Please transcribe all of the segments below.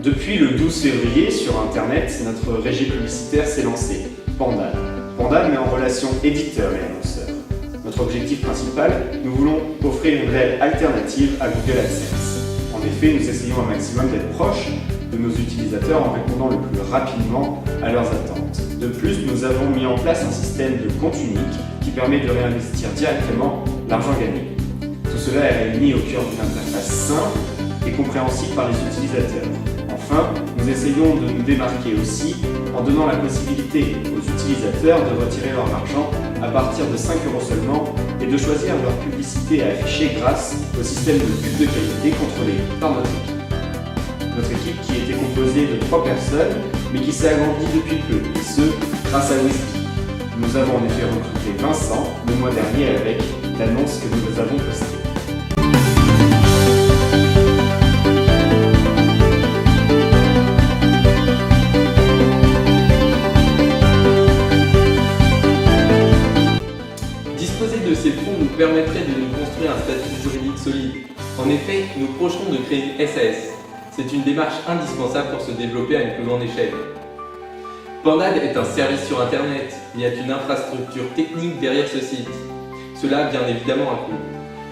Depuis le 12 février, sur Internet, notre régie publicitaire s'est lancée, Pandad. Pandad met en relation éditeurs et annonceurs. Notre objectif principal, nous voulons offrir une réelle alternative à Google AdSense. En effet, nous essayons un maximum d'être proches de nos utilisateurs en répondant le plus rapidement à leurs attentes. De plus, nous avons mis en place un système de compte unique qui permet de réinvestir directement l'argent gagné. Tout cela est réuni au cœur d'une interface simple et compréhensible par les utilisateurs. Enfin, nous essayons de nous démarquer aussi en donnant la possibilité aux utilisateurs de retirer leur argent à partir de 5 € seulement et de choisir leur publicité à afficher grâce au système de pub de qualité contrôlé par notre équipe. Notre équipe qui était composée de 3 personnes mais qui s'est agrandie depuis peu, et ce, grâce à Wispy. Nous avons en effet recruté Vincent le mois dernier avec l'annonce que nous avons postée. Disposer de ces fonds nous permettrait de nous construire un statut juridique solide. En effet, nous projetons de créer une SAS. C'est une démarche indispensable pour se développer à une plus grande échelle. Pandad est un service sur Internet. Il y a une infrastructure technique derrière ce site. Cela a bien évidemment un coût.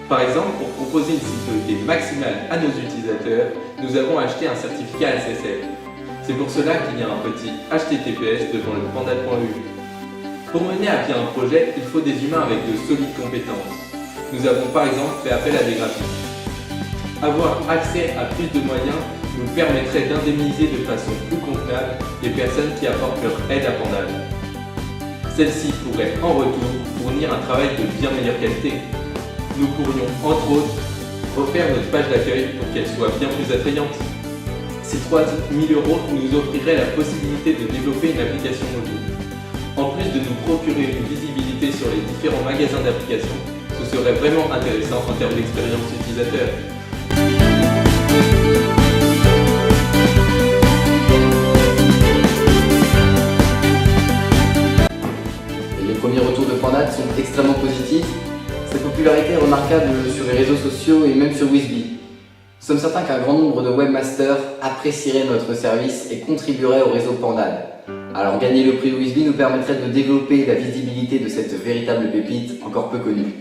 Par exemple, pour proposer une sécurité maximale à nos utilisateurs, nous avons acheté un certificat SSL. C'est pour cela qu'il y a un petit HTTPS devant le pandad.eu. Pour mener à bien un projet, il faut des humains avec de solides compétences. Nous avons par exemple fait appel à des graphistes. Avoir accès à plus de moyens nous permettrait d'indemniser de façon plus convenable les personnes qui apportent leur aide à Pandad. Celles-ci pourraient en retour fournir un travail de bien meilleure qualité. Nous pourrions entre autres refaire notre page d'accueil pour qu'elle soit bien plus attrayante. Ces 3 000 € nous offriraient la possibilité de développer une application mobile. En plus de nous procurer une visibilité sur les différents magasins d'applications, ce serait vraiment intéressant en termes d'expérience utilisateur. Les premiers retours de Pandad sont extrêmement positifs. Sa popularité est remarquable sur les réseaux sociaux et même sur Wispy. Nous sommes certains qu'un grand nombre de webmasters apprécieraient notre service et contribueraient au réseau Pandad. Alors gagner le prix Wispy nous permettrait de développer la visibilité de cette véritable pépite encore peu connue.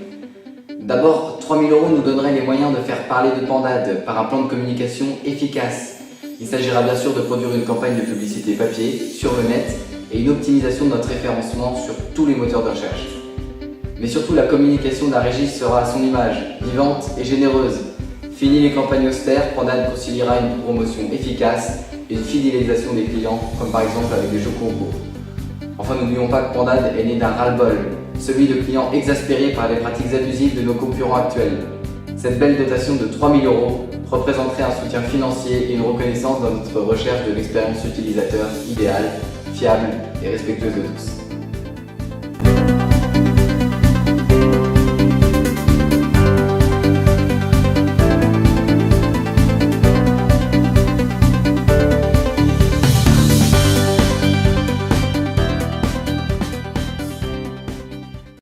D'abord, 3 000 € nous donneraient les moyens de faire parler de Pandad par un plan de communication efficace. Il s'agira bien sûr de produire une campagne de publicité papier, sur le net, et une optimisation de notre référencement sur tous les moteurs de recherche. Mais surtout, la communication de la régie sera à son image, vivante et généreuse. Fini les campagnes austères, Pandad conciliera une promotion efficace et une fidélisation des clients, comme par exemple avec des jeux concours. Enfin, n'oublions pas que Pandad est né d'un ras-le-bol, celui de clients exaspérés par les pratiques abusives de nos concurrents actuels. Cette belle dotation de 3 000 € représenterait un soutien financier et une reconnaissance dans notre recherche de l'expérience utilisateur idéale, fiable et respectueuse de tous.